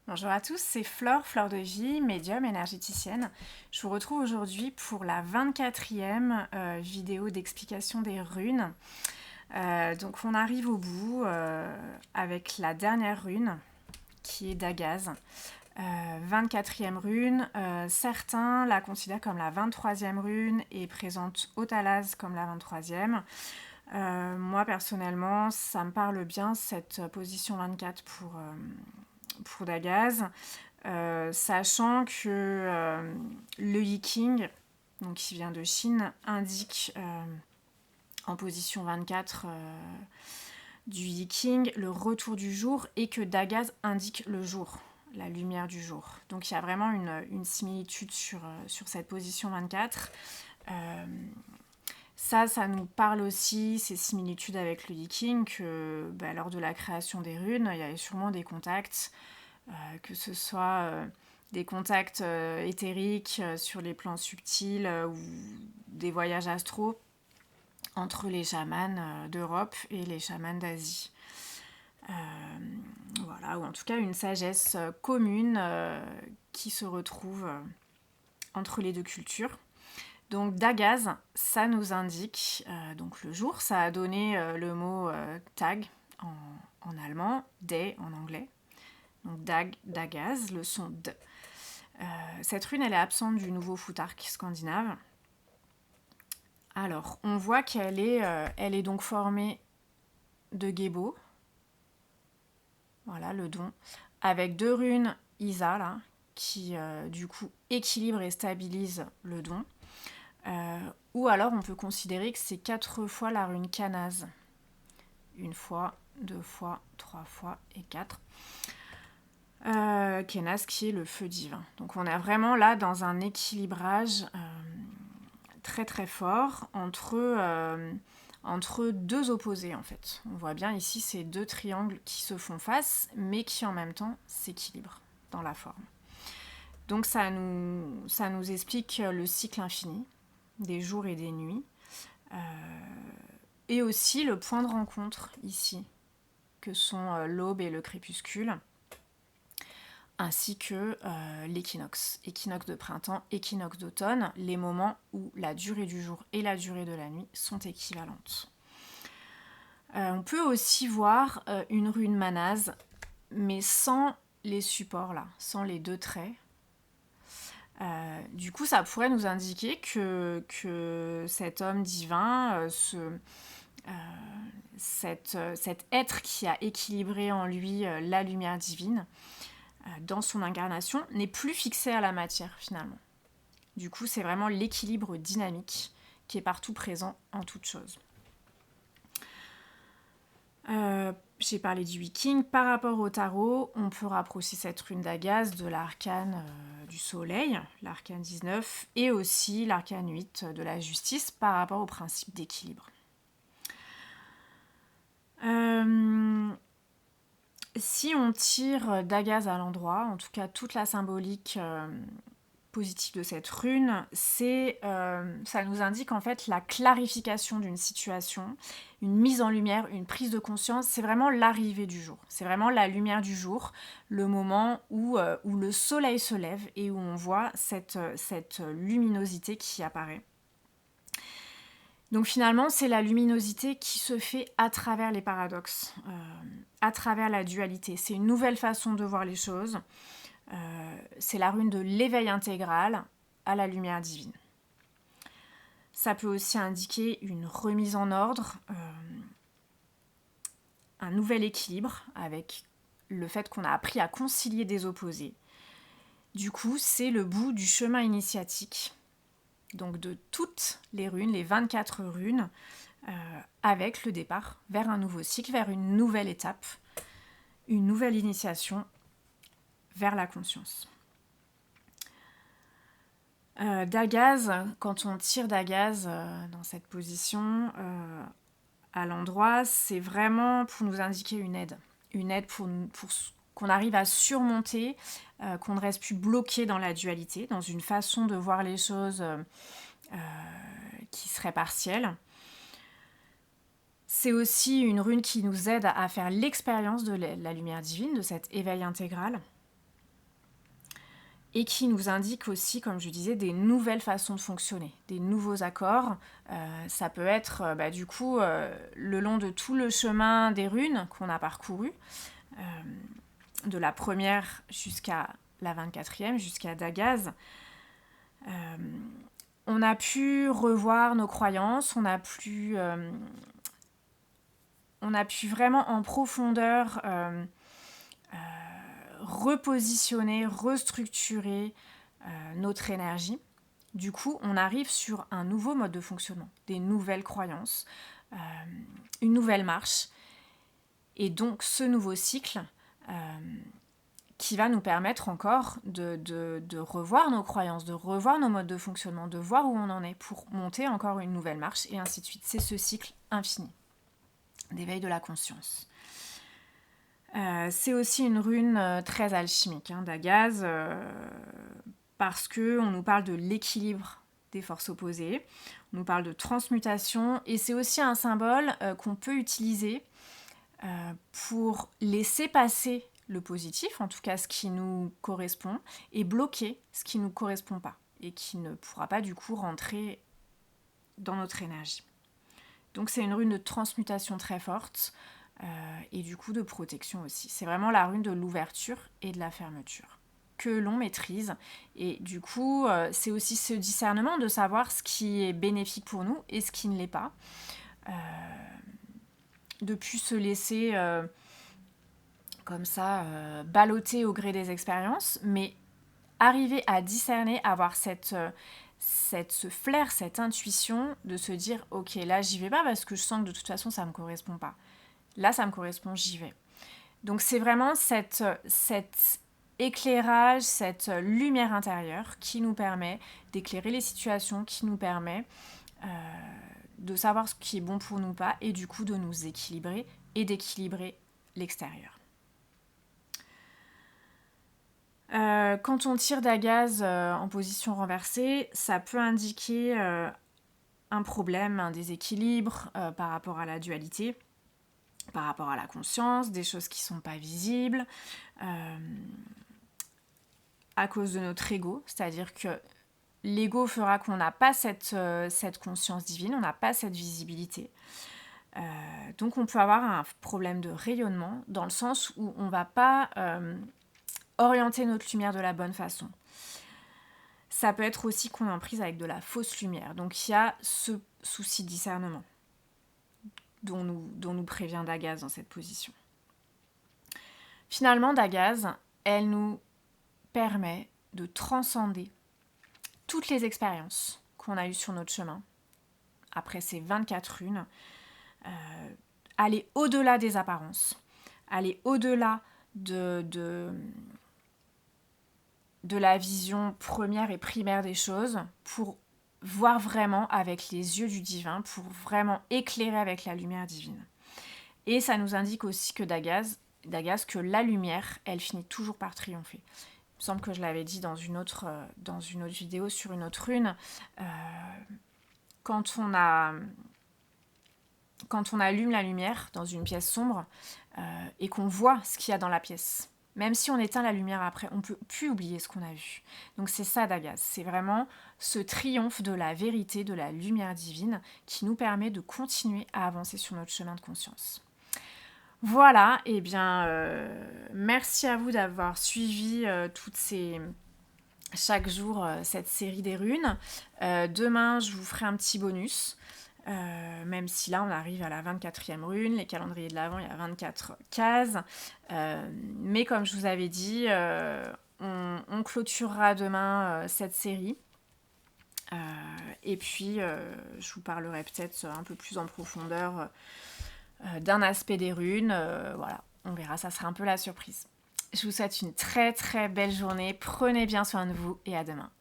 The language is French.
Bonjour à tous, c'est Fleur de Vie, médium énergéticienne. Je vous retrouve aujourd'hui pour la 24e vidéo d'explication des runes. Donc on arrive au bout avec la dernière rune qui est Dagaz. 24e rune, certains la considèrent comme la 23e rune et présentent Otalaz comme la 23e. Moi personnellement, ça me parle bien cette position 24 pour Dagaz. Sachant que le Yi-King, donc qui vient de Chine, indique en position 24 du Yi-King le retour du jour et que Dagaz indique le jour, la lumière du jour. Donc il y a vraiment une similitude sur cette position 24. Ça nous parle aussi, ces similitudes avec le Yi-King, que lors de la création des runes, il y avait sûrement des contacts, que ce soit des contacts éthériques sur les plans subtils ou des voyages astraux entre les chamans d'Europe et les chamans d'Asie. Voilà, ou en tout cas une sagesse commune qui se retrouve entre les deux cultures. Donc Dagaz, ça nous indique donc le jour, ça a donné le mot Tag en allemand, Day en anglais. Donc Dagaz, le son D. Cette rune, elle est absente du nouveau Futhark scandinave. Alors, on voit qu'elle est donc formée de Gebo. Voilà, le don. Avec deux runes Isa, là, qui, du coup, équilibrent et stabilisent le don. Ou alors, on peut considérer que c'est 4 fois la rune Kanaz. 1 fois, 2 fois, 3 fois et 4. Kenaz qui est le feu divin. Donc on est vraiment là dans un équilibrage très très fort entre deux opposés en fait. On voit bien ici ces deux triangles qui se font face mais qui en même temps s'équilibrent dans la forme. Donc ça nous explique le cycle infini des jours et des nuits et aussi le point de rencontre ici que sont l'aube et le crépuscule, ainsi que l'équinoxe, équinoxe de printemps, équinoxe d'automne, les moments où la durée du jour et la durée de la nuit sont équivalentes. On peut aussi voir une rune manase, mais sans les supports là, sans les deux traits. Du coup, ça pourrait nous indiquer que cet homme divin, cet être qui a équilibré en lui la lumière divine, dans son incarnation, n'est plus fixé à la matière finalement. Du coup, c'est vraiment l'équilibre dynamique qui est partout présent en toute chose. J'ai parlé du Yi-King. Par rapport au tarot, on peut rapprocher cette rune d'Agaz de l'arcane du soleil, l'arcane 19, et aussi l'arcane 8 de la justice par rapport au principe d'équilibre. Si on tire Dagaz à l'endroit, en tout cas toute la symbolique positive de cette rune, ça nous indique en fait la clarification d'une situation, une mise en lumière, une prise de conscience. C'est vraiment l'arrivée du jour, c'est vraiment la lumière du jour, le moment où le soleil se lève et où on voit cette luminosité qui apparaît. Donc finalement, c'est la luminosité qui se fait à travers les paradoxes, à travers la dualité. C'est une nouvelle façon de voir les choses. C'est la rune de l'éveil intégral à la lumière divine. Ça peut aussi indiquer une remise en ordre, un nouvel équilibre avec le fait qu'on a appris à concilier des opposés. Du coup, c'est le bout du chemin initiatique, donc de toutes les runes, les 24 runes, avec le départ vers un nouveau cycle, vers une nouvelle étape, une nouvelle initiation vers la conscience. Dagaz, quand on tire Dagaz dans cette position à l'endroit, c'est vraiment pour nous indiquer une aide pour qu'on arrive à surmonter, qu'on ne reste plus bloqué dans la dualité, dans une façon de voir les choses qui serait partielle. C'est aussi une rune qui nous aide à faire l'expérience de la lumière divine, de cet éveil intégral. et qui nous indique aussi, comme je disais, des nouvelles façons de fonctionner, des nouveaux accords. Ça peut être le long de tout le chemin des runes qu'on a parcouru, de la première jusqu'à la 24e, jusqu'à Dagaz. On a pu revoir nos croyances, on a pu vraiment en profondeur repositionner, restructurer notre énergie. Du coup, on arrive sur un nouveau mode de fonctionnement, des nouvelles croyances, une nouvelle marche. Et donc, ce nouveau cycle qui va nous permettre encore de revoir nos croyances, de revoir nos modes de fonctionnement, de voir où on en est pour monter encore une nouvelle marche, et ainsi de suite. C'est ce cycle infini d'éveil de la conscience. C'est aussi une rune très alchimique, Dagaz, parce qu'on nous parle de l'équilibre des forces opposées, on nous parle de transmutation, et c'est aussi un symbole qu'on peut utiliser pour laisser passer le positif, en tout cas ce qui nous correspond, et bloquer ce qui ne nous correspond pas, et qui ne pourra pas du coup rentrer dans notre énergie. Donc c'est une rune de transmutation très forte, et du coup de protection aussi. C'est vraiment la rune de l'ouverture et de la fermeture que l'on maîtrise, et du coup c'est aussi ce discernement de savoir ce qui est bénéfique pour nous et ce qui ne l'est pas, de plus se laisser comme ça balloter au gré des expériences, mais arriver à discerner, avoir ce flair, cette intuition de se dire ok, là j'y vais pas parce que je sens que de toute façon ça me correspond pas. Là, ça me correspond, j'y vais. Donc, c'est vraiment cet éclairage, cette lumière intérieure qui nous permet d'éclairer les situations, qui nous permet de savoir ce qui est bon pour nous ou pas, et du coup de nous équilibrer et d'équilibrer l'extérieur. Quand on tire Dagaz en position renversée, ça peut indiquer un problème, un déséquilibre par rapport à la dualité, par rapport à la conscience, des choses qui ne sont pas visibles, à cause de notre ego, c'est-à-dire que l'ego fera qu'on n'a pas cette conscience divine, on n'a pas cette visibilité. Donc on peut avoir un problème de rayonnement, dans le sens où on ne va pas orienter notre lumière de la bonne façon. Ça peut être aussi qu'on est en prise avec de la fausse lumière, donc il y a ce souci de discernement dont nous prévient Dagaz dans cette position. Finalement, Dagaz, elle nous permet de transcender toutes les expériences qu'on a eues sur notre chemin, après ces 24 runes, aller au-delà des apparences, aller au-delà de la vision première et primaire des choses, pour voir vraiment avec les yeux du divin, pour vraiment éclairer avec la lumière divine. Et ça nous indique aussi que Dagaz, que la lumière, elle finit toujours par triompher. Il me semble que je l'avais dit dans une autre vidéo sur une autre rune. Quand on allume la lumière dans une pièce sombre et qu'on voit ce qu'il y a dans la pièce, même si on éteint la lumière après, on ne peut plus oublier ce qu'on a vu. Donc c'est ça Dagaz, c'est vraiment ce triomphe de la vérité, de la lumière divine, qui nous permet de continuer à avancer sur notre chemin de conscience. Voilà, et bien merci à vous d'avoir suivi chaque jour cette série des runes. Demain, je vous ferai un petit bonus. Même si là on arrive à la 24e rune, les calendriers de l'Avent, il y a 24 cases, mais comme je vous avais dit, on clôturera demain cette série, et puis je vous parlerai peut-être un peu plus en profondeur d'un aspect des runes, voilà, on verra, ça sera un peu la surprise. Je vous souhaite une très très belle journée, prenez bien soin de vous et à demain.